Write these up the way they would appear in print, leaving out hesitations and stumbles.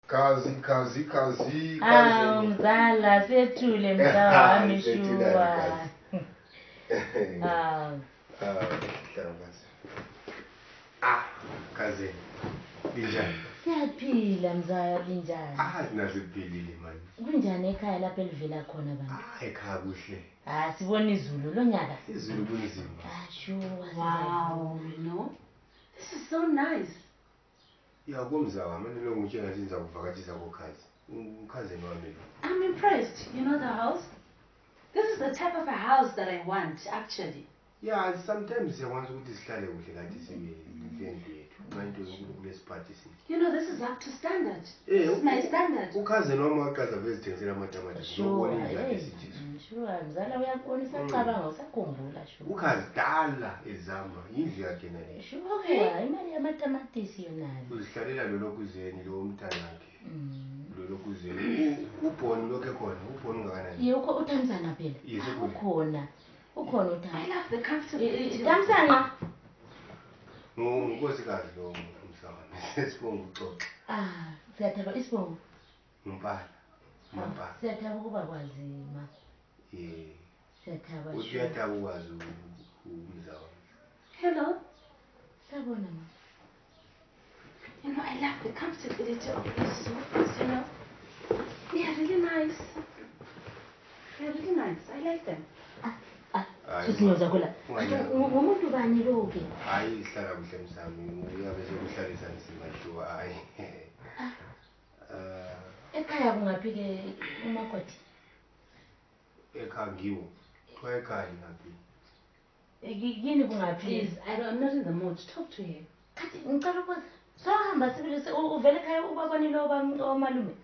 Kazi. Mzala sethule mntawami shuwa. Kazi. Binjani? Siyaphila mzala binjani? Nasiphilile manje. Kunjani ekhaya lapha elivela khona bantu? Ekhaya kuhle. Sibona izulu lo nyaka. Izulu kunzima. Sure. Wow, this is so nice. Komza wami lo ngitshela nje ngizakuvakatshisa kokhazi. Ukhazeni wami. I'm impressed. You know the house? This is the type of a house that I want, actually. Yeah, sometimes siyakwazi ukuthi sihlale kuhle kanti sibe endlu yethu. Manje kulesiphathi sithi. You know, this is up to standard. This is my standard. Ukhazeni wami waqaza bezithengisela amatamati. Sure, mzala uyakona isacabanga usakhumbula sure. Ukhazi dala ezama indlu yakhe nale. Sure, imali yamatamatisi yonayo. Uzihlalela lolokuzeni lo umntanakhe. Lolokuzeni. Ubhoni lokho ekhona, ubhoni ungakanani? Yekho uThamsanqa phela. Ukhona uThamsanqa. I love the comfortability. Thamsanqa. Ngukosikazi lo umhlanga. Sibonga uxoxa. Siyathaba isibongo. Mpala. Siyathaba ukuba kwazima. Siyathaba. Uyathaba ukwazi umzawa. Hello. Sabona ma. You know, I love the comfortability of these sofas, you know. They are really nice. I like them. Susinyoza kola. Ngumuntu bani lo ke? Hayi ihlala kuhle msami. Uyabe sekuhlalisa nisimashiwa hayi. Ekhaya kungaphi ke umakoti? Ekhaya ngiwo. Ekhaya ngaphi? Yini kungaphi? Please, I'm not in the mood. Talk to him. Kathi ngicela ukuthi sohamba sibili uvele ekhaya ubabonile omalume.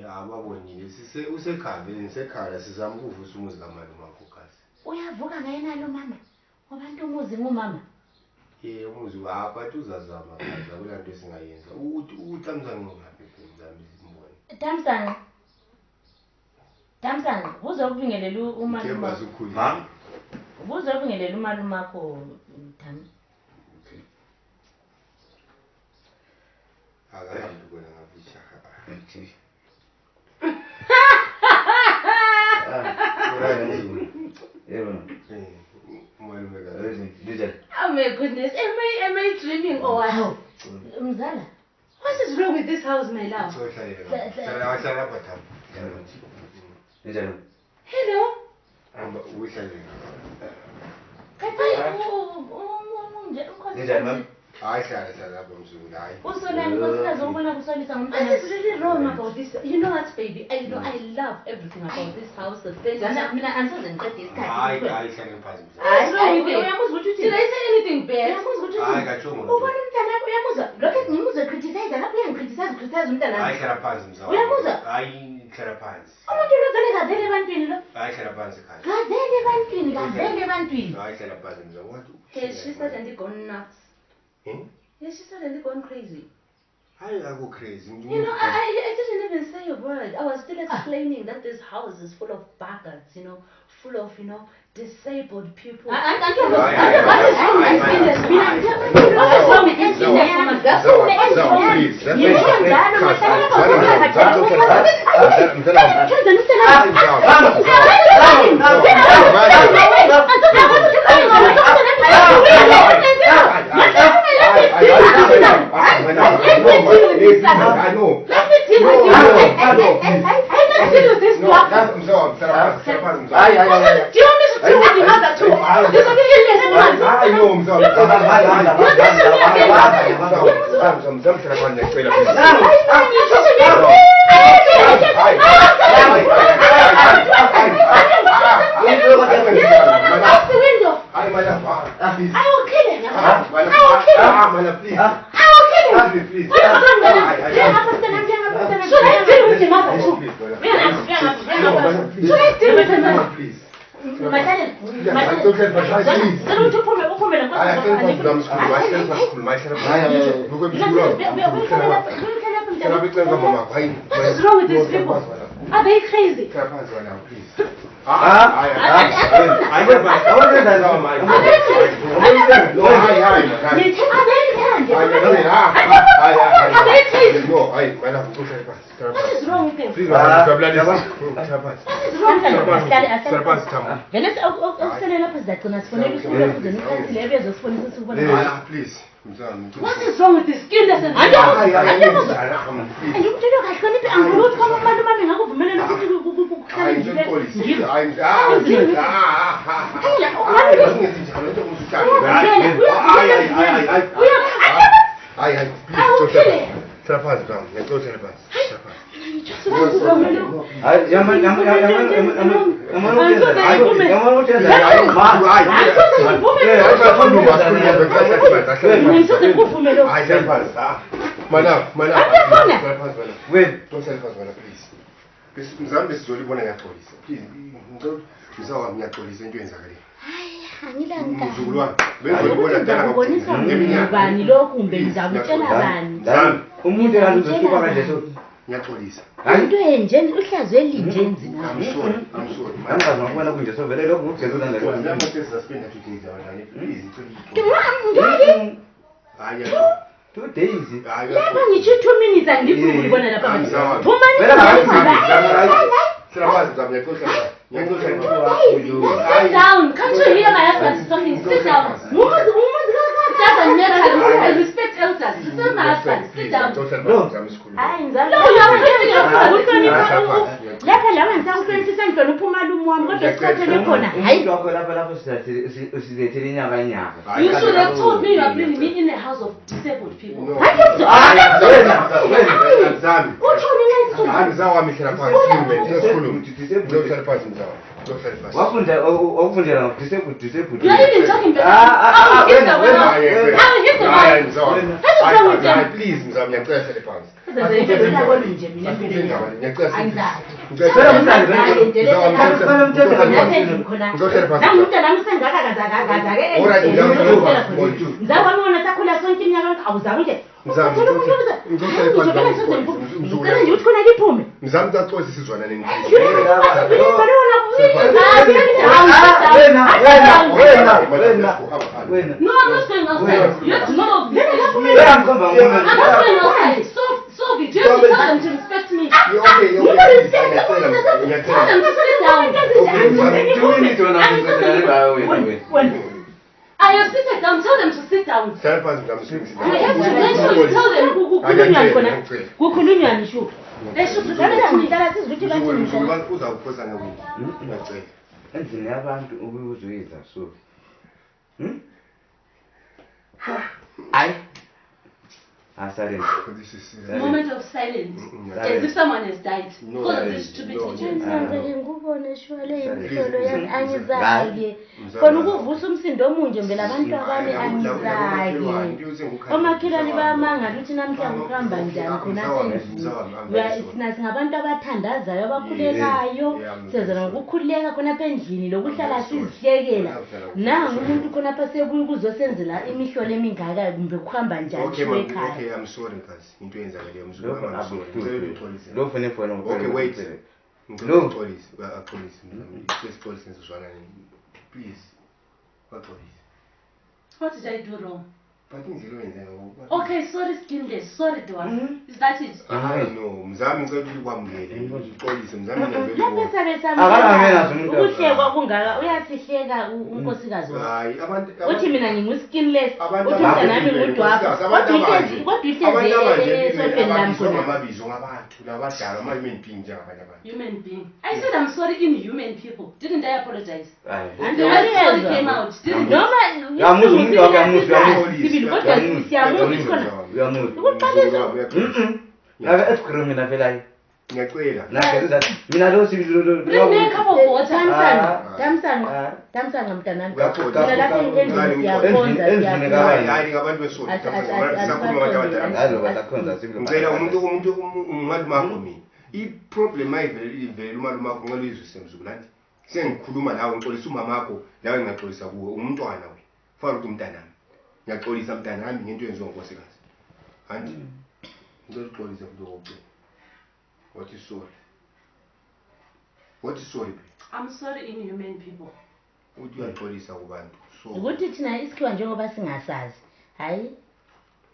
Ababonile. Usekhaya nisekhaya sizama ukuvusa umuzi kamalume wakho kazi. Uyavuka ngayena lo mama. Wabantu umuzi ngumama. Umuzi but uzazama kazi akulanto esingayenza. UThamsanqa ngaphi mzami simbone. Thamsanqa, uzokubingelela umalume. Uzokubingelela umalume wakho Tham. Akahambi kona ngabisha. Oh my goodness, am I dreaming or what? Mzala, what is wrong with this house, my love? Hello? What is really wrong about this? You know what, baby? I love everything about this house. The things. Did I say anything bad? She suddenly gone nuts. Yeah, she suddenly gone crazy. I go crazy. You know, I didn't even say a word. I was still explaining that this house is full of buggards, you know, full of, disabled people. What is wrong with these people? Are they crazy? Hlala phansi wena please. What is wrong with them? Please, please. What is wrong with this skin? Mzambe sizolibona ngiyaxolisa. Please, ngizawami ngiyaxolisa into yenzakale. Mzukulwane, bezolibona dala ngobani lokhu kumbe ngizakutshela bani. Umuntu akazuzuka kanje so. Ngiyaxolisa. Into enje uhlazo elinjenzi na. I'm sorry. Angazi ngokubona kunje so vele lokho ukugezula Lapho ngalo. sesizaspenda 2 days abanye. Please, hayi. 2 days. Lapha ngitsho 2 minutes angifuni ukubona lapha. Sit down. Can't you hear my husband talking? Sit down. Doesn't matter. I respect elders. Still my husband. Sit down. Lapha lawa ngisakufundisa ngidona uphuma lumo wami kodwa isikhathele khona. Hayi. Lapho sizethele inyaka inyaka. You should have told me you are bringing me in a house of disabled people. Wafunda okufundela ngodisabled. You are even talking better. Please, ngiyacela hlale phansi. Mzambe uyaxolisa sizwana nini? No, I'm not going outside. You have to know this. I'm not going outside. So be. Do you have to tell them to respect me? Okay. Tell them to sit down. I have seated down. Tell them to sit down. Hlala phansi Mzambe. I have to make sure you tell them kukhulunywa ngisho. They should uzawuphosa ngakuthi. Ngiyacela. Endlini yabantu ubuzoyiza so. Hayi. Asale. moment of silence. As if someone has died. Because of this stupid agenda. Ngikubone shwale imhlolo yami angizayi. Khona ukuvusa umsindo omunje mbele abantu abane angizayi. Omakhelwane bayamangala ukuthi namhlanje ukuhamba njani khona sendlini. Thina singabantu abathandazayo abakhulekayo. Sezana ngokukhuleka khona apha endlini lokuhlala sizihlekela. Nanga umuntu khona apha sebuya ukuzosenzela imihlolo emingaka kumbe ukuhamba njani ekhaya. I'm sorry, guys. Into yenzakale Lokho yamzukulu. lo fune fone Okay, wait. No. Police. Police ngizozwana nini? Please. What police? What did I do wrong? But indlela oyenza Okay, sorry skinless. Sorry Dwa. Is that it? No, Mzambe ngicela ukuthi ukwamukele. Uxolise Mzambe ngiyavele Lapha sabe Akanamela umuntu. ukuhlekwa kungaka uyasihleka unkosikazi wakhe. Hayi, abantu Uthi mina ngingu-skinless, Abantu uthi mntanami ngudwapha. Kodwa ihlezi esofeni lami khona. amabizo ngabantu labadala ama-human being njengabanye abantu. Human being. I said I'm sorry in human people. Didn't I apologize? And The word sorry came out. Didn't it? noma Yamuzi umuntu wakhe, yamuzi. sibili kodwa siyamuzi khona. Laka esikhulumile vela hayi. Ngiyacela. Nakhe mina lo sibili Bring me a cup of water. Tamsana mntanami. Uyaxolisa. Mina lapha endlini siyakhonza Endlini siyakhonza. Hayi ngabantu besoni. Athi- Sakhuluma abantu abadala. Hayi basakhonza sibili. Ngicela umuntu umalumakho mina. I-problem ayivele umalumakho ngaluyizwe mzukulwane. Sengikhuluma nawe ngixolisa umamakho nawe ngiyaxolisa kuwe umntwana we. Fana ukuthi umntanami. Ngiyaxolisa mntanami ngento yenziwa ngonkosikazi. Anti ngixolisa kulo konke. What is sorry? What is sorry? I'm sorry, inhuman people. Uthi uyaxolisa kubantu. So ukuthi thina isikhiwa njengoba singasazi hayi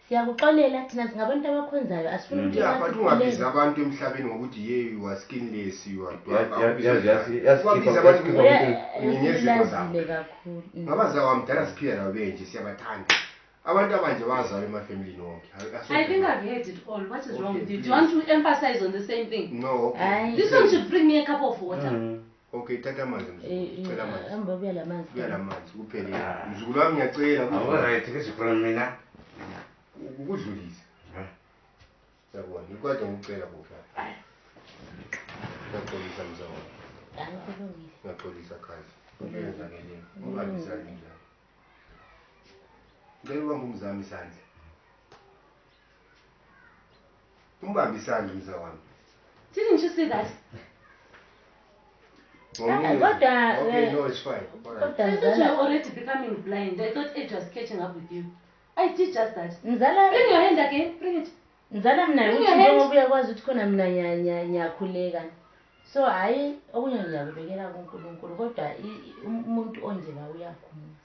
siyakuxolela thina singabantu abakhonzayo asifuni ukuthi yeah, but ungabiza abantu emhlabeni ngokuthi ye you are skinless you are uyazile kakhulu ngabaza wamdala siphila nabo benje siyabathanda abantu abanje bazalwa emafamily nonke. I think I've heard it all. What is wrong with you? Do you want to emphasize on the same thing? No. This one should bring me a cup of water. Okay, tata manzi ngicela manzi. Hamba buya lamanzi. Buya lamanzi kuphele. Mzukulu wami ngiyacela Alright, ngisikhuluma mina. ukudlulisa. Yabona, ikade ngicela kufa. Ngixolisa mzawo. Angikubongile. Ngixolisa kazi. Uyenza ngelinye. Ungabisani njalo. Ngeke ngumzami isandla. Umbambi isandla mzawo wami. Didn't you see that? Okay, no, it's fine. I thought you were already becoming blind. I thought age was catching up with you. I did just that. Nzala Bring your hand again. Bring it. Nzala mina ukuthi njengoba uyakwazi ukuthi khona mina ngiyakhuleka. So hayi okunye ngiyakubekela kuNkulunkulu kodwa umuntu onjena uyakhuluma.